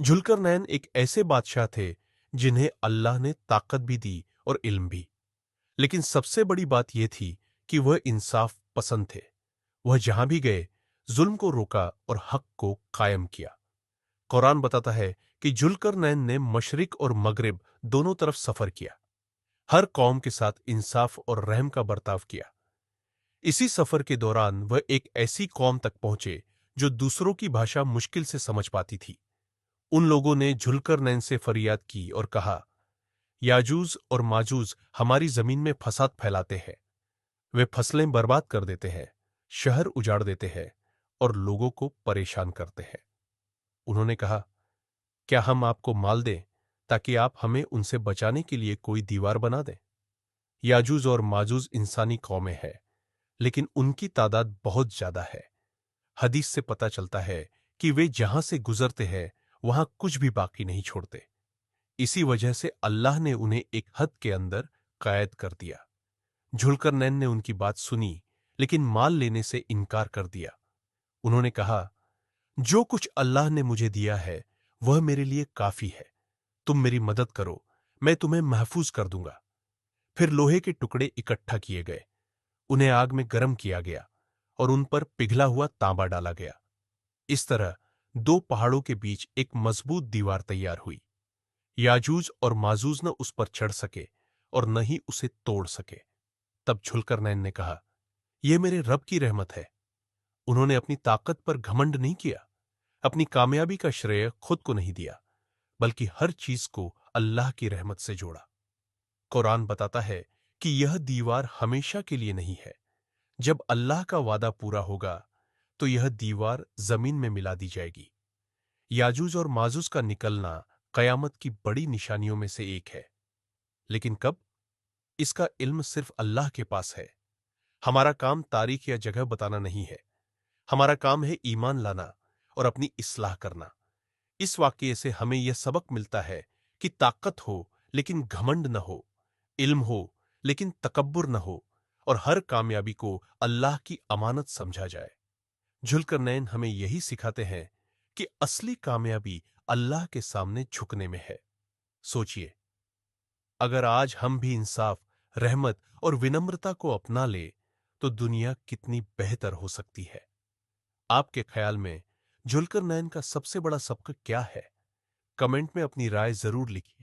जुल्करनैन एक ऐसे बादशाह थे जिन्हें अल्लाह ने ताकत भी दी और इल्म भी। लेकिन सबसे बड़ी बात यह थी कि वह इंसाफ पसंद थे। वह जहां भी गए जुल्म को रोका और हक को कायम किया। कुरान बताता है कि जुल्करनैन ने मशरिक और मगरिब दोनों तरफ सफर किया, हर कौम के साथ इंसाफ और रहम का बर्ताव किया। इसी सफर के दौरान वह एक ऐसी कौम तक पहुंचे जो दूसरों की भाषा मुश्किल से समझ पाती थी। उन लोगों ने जुल्करनैन से फरियाद की और कहा, याजूज और माजूज हमारी जमीन में फसाद फैलाते हैं। वे फसलें बर्बाद कर देते हैं, शहर उजाड़ देते हैं और लोगों को परेशान करते हैं। उन्होंने कहा, क्या हम आपको माल दें ताकि आप हमें उनसे बचाने के लिए कोई दीवार बना दें? याजूज और माजूज इंसानी कौमें हैं, लेकिन उनकी तादाद बहुत ज्यादा है। हदीस से पता चलता है कि वे जहां से गुजरते हैं वहां कुछ भी बाकी नहीं छोड़ते। इसी वजह से अल्लाह ने उन्हें एक हद के अंदर कैद कर दिया। जुल्करनैन ने उनकी बात सुनी, लेकिन माल लेने से इनकार कर दिया। उन्होंने कहा, जो कुछ अल्लाह ने मुझे दिया है वह मेरे लिए काफी है। तुम मेरी मदद करो, मैं तुम्हें महफूज कर दूंगा। फिर लोहे के टुकड़े इकट्ठा किए गए, उन्हें आग में गर्म किया गया और उन पर पिघला हुआ तांबा डाला गया। इस तरह दो पहाड़ों के बीच एक मजबूत दीवार तैयार हुई। याजूज और माजूज न उस पर चढ़ सके और न ही उसे तोड़ सके। तब जुल्करनैन ने कहा, यह मेरे रब की रहमत है। उन्होंने अपनी ताकत पर घमंड नहीं किया, अपनी कामयाबी का श्रेय खुद को नहीं दिया, बल्कि हर चीज को अल्लाह की रहमत से जोड़ा। कुरान बताता है कि यह दीवार हमेशा के लिए नहीं है। जब अल्लाह का वादा पूरा होगा तो यह दीवार जमीन में मिला दी जाएगी। याजूज और माजूज का निकलना कयामत की बड़ी निशानियों में से एक है। लेकिन कब? इसका इल्म सिर्फ अल्लाह के पास है। हमारा काम तारीख या जगह बताना नहीं है। हमारा काम है ईमान लाना और अपनी इस्लाह करना। इस वाकये से हमें यह सबक मिलता है कि ताकत हो लेकिन घमंड न हो, इल्म हो लेकिन तकब्बुर न हो, और हर कामयाबी को अल्लाह की अमानत समझा जाए। जुल्करनैन हमें यही सिखाते हैं कि असली कामयाबी अल्लाह के सामने झुकने में है। सोचिए, अगर आज हम भी इंसाफ, रहमत और विनम्रता को अपना ले तो दुनिया कितनी बेहतर हो सकती है। आपके ख्याल में जुल्करनैन का सबसे बड़ा सबक क्या है? कमेंट में अपनी राय जरूर लिखिए।